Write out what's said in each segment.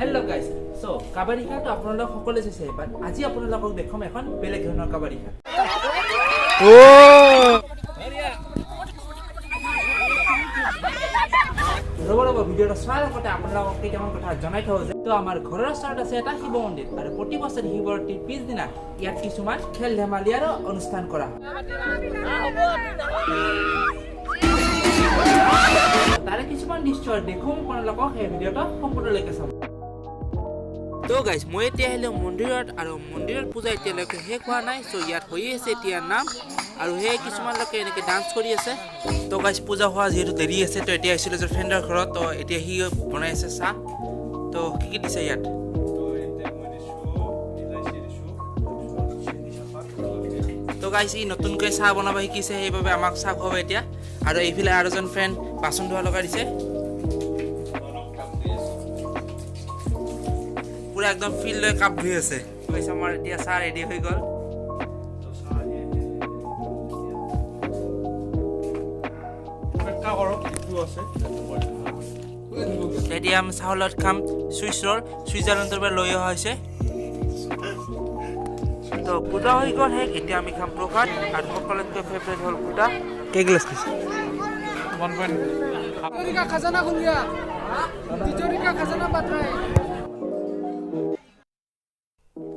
Hello guys, so kabaddi খেলটো আপোনালোক সকলোৱে চাইছে, বাট আজি আপোনালোকক দেখাম এখন বেলেগ ধৰণৰ kabaddi খেল। ৰব ভিডিঅ'টো চোৱাৰ আগতে আপোনালোকক কেইটামান কথা জনাই থওঁ যে তো আমাৰ ঘৰৰ ওচৰত আছে এটা শিৱ মন্দিৰ আৰু প্ৰতি বছৰে শিৱৰাত্ৰিৰ পিছদিনা ইয়াত কিছুমান খেল ধেমালি আৰু অনুষ্ঠান কৰা হয়। তাৰে কিছুমান দৃশ্য দেখুৱাম আপোনালোকক সেই ভিডিঅ'টো সম্পূৰ্ণলৈকে চাব। তো গাইজ মই এতিয়া আহিলো মন্দিৰত আৰু মন্দিৰত পূজা এতিয়ালৈকে শেষ হোৱা নাই, চ' ইয়াত হৈ আছে এতিয়া নাম আৰু সেই কিছুমান লোকে এনেকৈ ডান্স কৰি আছে। তো গাইজ পূজা হোৱা যিহেতু দেৰি আছে, তো এতিয়া আহিছিলোঁ যে ফ্ৰেণ্ডৰ ঘৰত, তো এতিয়া সি বনাই আছে চাহ। তো কি দিছে ইয়াত? তো গাইজ ই নতুনকৈ চাহ বনাব শিকিছে, সেইবাবে আমাক চাহ খুৱাব এতিয়া। আৰু এইফালে আৰু এজন ফ্ৰেণ্ড বাচন ধোৱা লগাই দিছে, পুৰা একদম ফিল্ড লৈ কাপ ধুই আছে। আমাৰ এতিয়া চাহ ৰেডি হৈ গ'ল। এতিয়া আমি চাহৰ লগত খাম চুইজাৰলেণ্ডৰ পৰা লৈ অহা হৈছে। তো পূজা হৈ গ'ল শেষ, এতিয়া আমি খাম প্ৰসাদ আৰু সকলোতকৈ ফেভৰেট হ'ল ফুটা। কেই গ্লাছ খাইছে?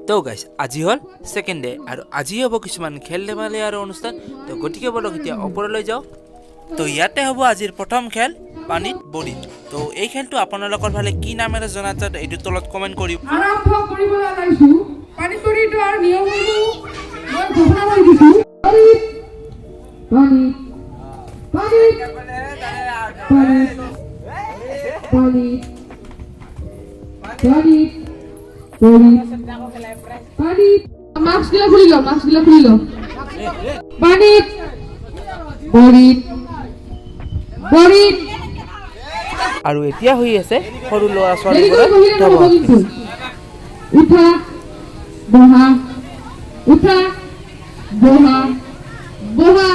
তো গাইজ আজি হ'ল ছেকেণ্ড ডে আৰু আজি হ'ব কিছুমান খেল ধেমালি আৰু অনুষ্ঠান। তো গতিকে বলক এতিয়া ওপৰলৈ যাওঁ। তো ইয়াতে হ'ব আজিৰ প্ৰথম খেল, পানীত বডিত। তো এই খেলটো আপোনালোকৰ ফালে কি নামেৰে জনাত এইটো তলত কমেণ্ট কৰিব। আৰম্ভ কৰিবলৈ ওলাইছো। পানীত বডিটো আৰু নিয়মসমূহ মই ঘোষণা কৰি দিছো। পানীত পানীত পানীত পানীত পানীত পানীত মাস্ক গিলা খুলি লো, মাস্ক গিলা খুলি লো। পানীত বডিত বডিত আৰু এতিয়া হৈ আছে সৰু ল'ৰা ছোৱালী উঠা বহা উঠা বহা বহা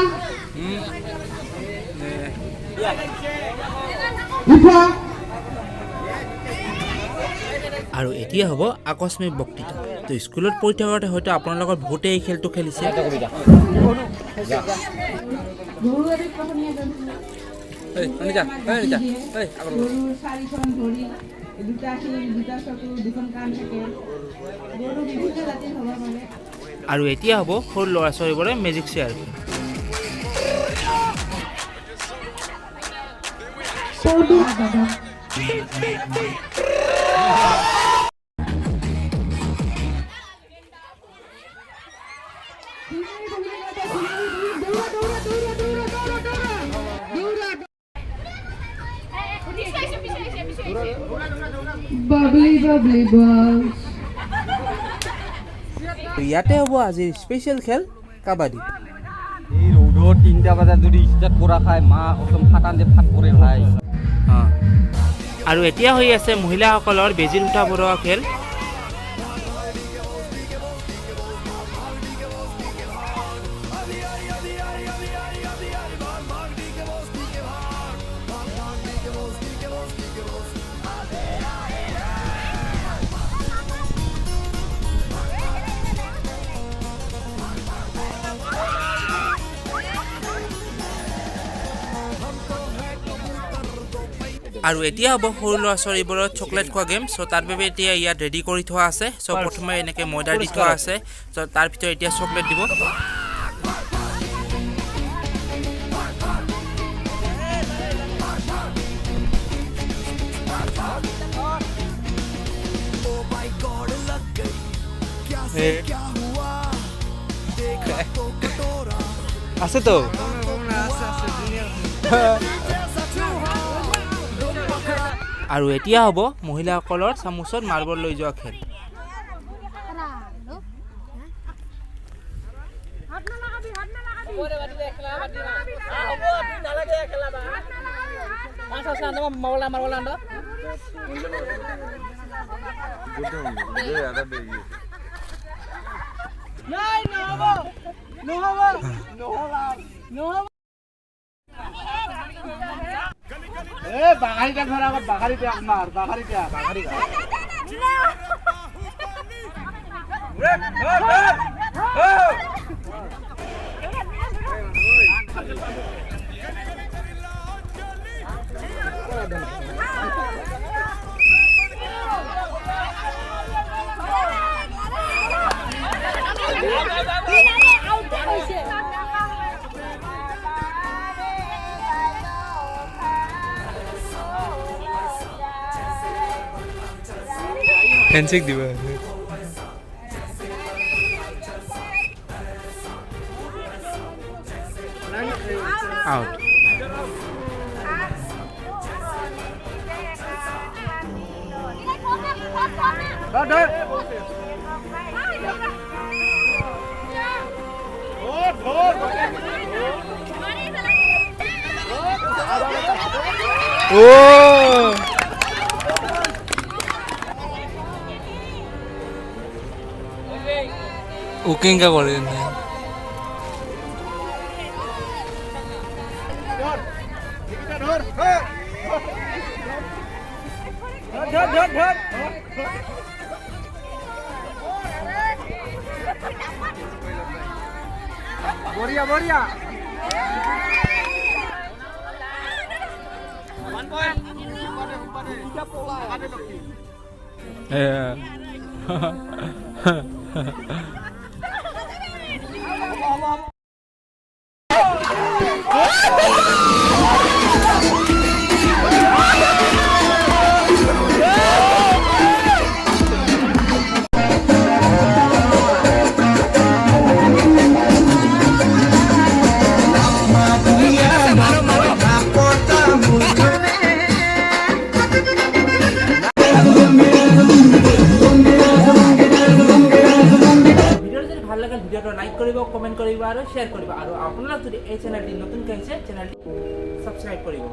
উঠা। আৰু এতিয়া হ'ব আকস্মিক বক্তৃতা। তো স্কুলত পঢ়ি থাকোঁতে হয়তো আপোনালোকৰ বহুতেই এই খেলটো খেলিছে। আৰু এতিয়া হ'ব সৰু ল'ৰা ছোৱালীবোৰে মেজিক চেয়াৰ। ইয়াতে হ'ব আজিৰ স্পেচিয়েল খেল কাবাডী। এই ৰ'দত 3টা বজাত যদি ষ্টাৰ্ট কৰা খায় মা একদম ফাটান যে ফাট কৰে ভাই। আৰু এতিয়া হৈ আছে মহিলাসকলৰ বেজিৰ উঠা বৰুৱা খেল। আৰু এতিয়া হ'ব সৰু ল'ৰা ছোৱালীবোৰৰ চকলেট খোৱা গেম। চ' তাৰ বাবে এতিয়া ইয়াত ৰেডি কৰি থোৱা আছে। চ' প্ৰথমে এনেকৈ ময়দা দি থোৱা আছে, চ' তাৰ ভিতৰত এতিয়া চকলেট দিব। আছে তো আৰু এতিয়া হ'ব মহিলাসকলৰ চামুচত মাৰ্বল লৈ যোৱা খেল। বাগাৰী ধৰা বাগাৰী আমাৰ বাগাৰী হ্যান্ডশেক দিব আউট ও ও কেঙ্কা কৰে না বঢ়িয়া বঢ়িয়া ভিডিওটা লাইক কৰিব কমেন্ট কৰিব আৰু শেয়াৰ কৰিব আৰু আপোনালোক যদি এই চেনেলটি নতুনকৈ আহিছে চেনেলটি সাবস্ক্ৰাইব কৰিব